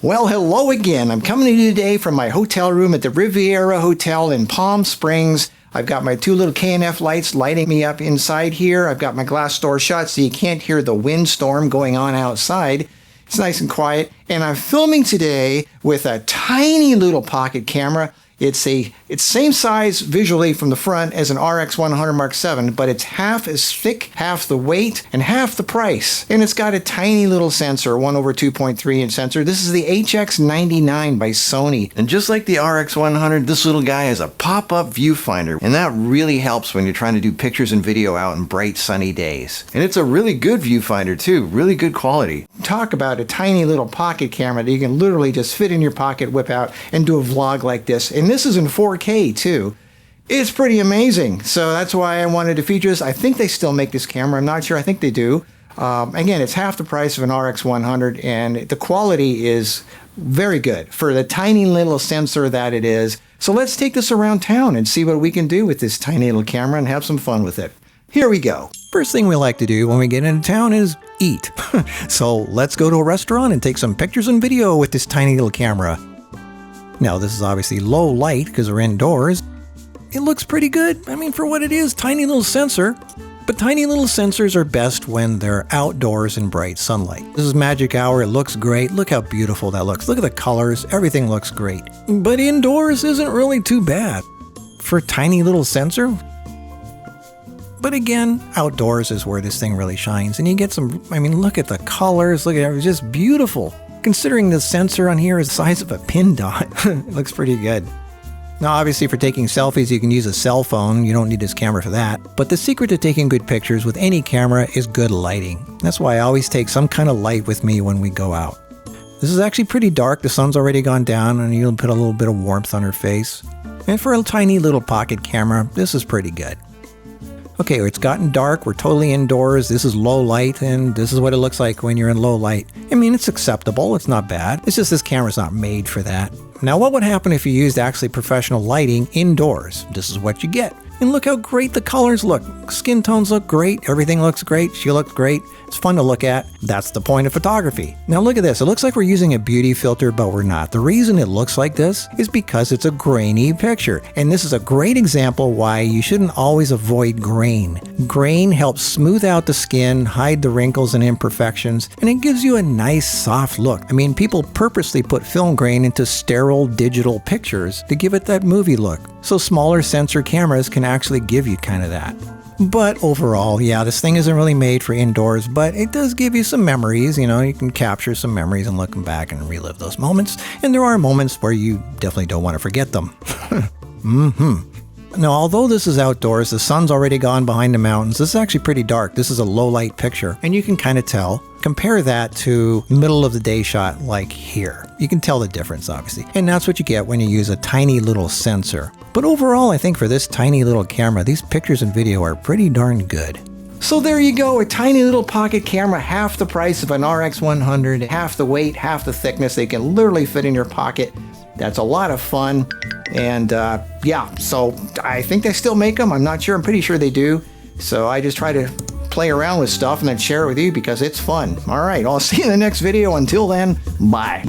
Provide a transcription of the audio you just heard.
Well, hello again. I'm coming to you today from my hotel room at the Riviera Hotel in Palm Springs. I've got my two little K&F lights lighting me up inside here. I've got my glass door shut so you can't hear the windstorm going on outside. It's nice and quiet. And I'm filming today with a tiny little pocket camera. It's same size visually from the front as an RX100 Mark VII, but it's half as thick, half the weight, and half the price. And it's got a tiny little sensor, 1/2.3 inch sensor. This is the HX99 by Sony. And just like the RX100, this little guy has a pop-up viewfinder. And that really helps when you're trying to do pictures and video out in bright sunny days. And it's a really good viewfinder too, really good quality. Talk about a tiny little pocket camera that you can literally just fit in your pocket, whip out, and do a vlog like this. And this is in 4K too. It's pretty amazing. So that's why I wanted to feature this. I think they still make this camera. I'm not sure. I think they do. Again, it's half the price of an RX100 and the quality is very good for the tiny little sensor that it is. So let's take this around town and see what we can do with this tiny little camera and have some fun with it. Here we go. First thing we like to do when we get into town is eat. So let's go to a restaurant and take some pictures and video with this tiny little camera. Now this is obviously low light because we're indoors. It looks pretty good. I mean, for what it is, tiny little sensor. But tiny little sensors are best when they're outdoors in bright sunlight. This is magic hour. It looks great. Look how beautiful that looks. Look at the colors. Everything looks great. But indoors isn't really too bad for a tiny little sensor. But again, outdoors is where this thing really shines. And you get some, I mean, look at the colors. Look at it. It's just beautiful. Considering the sensor on here is the size of a pin dot, it looks pretty good. Now obviously for taking selfies you can use a cell phone, you don't need this camera for that. But the secret to taking good pictures with any camera is good lighting. That's why I always take some kind of light with me when we go out. This is actually pretty dark, the sun's already gone down and you'll put a little bit of warmth on her face. And for a tiny little pocket camera, this is pretty good. Okay, it's gotten dark, we're totally indoors, this is low light, and this is what it looks like when you're in low light. I mean, it's acceptable, it's not bad. It's just this camera's not made for that. Now, what would happen if you used actually professional lighting indoors? This is what you get. And look how great the colors look. Skin tones look great, everything looks great, she looks great. It's fun to look at. That's the point of photography. Now look at this. It looks like we're using a beauty filter, but we're not. The reason it looks like this is because it's a grainy picture. And this is a great example why you shouldn't always avoid grain. Grain helps smooth out the skin, hide the wrinkles and imperfections, and it gives you a nice soft look. I mean, people purposely put film grain into sterile digital pictures to give it that movie look. So smaller sensor cameras can actually give you kind of that. But overall, yeah, this thing isn't really made for indoors, but it does give you some memories. You know, you can capture some memories and look back and relive those moments. And there are moments where you definitely don't want to forget them. Now, although this is outdoors, the sun's already gone behind the mountains. This is actually pretty dark. This is a low light picture, and you can kind of tell. Compare that to middle of the day shot like here. You can tell the difference, obviously. And that's what you get when you use a tiny little sensor. But overall, I think for this tiny little camera, these pictures and video are pretty darn good. So there you go, a tiny little pocket camera, half the price of an RX100, half the weight, half the thickness. They can literally fit in your pocket. That's a lot of fun. And yeah, so I think they still make them. I'm not sure. I'm pretty sure they do. So I just try to play around with stuff and then share it with you because it's fun. All right, I'll see you in the next video. Until then, bye.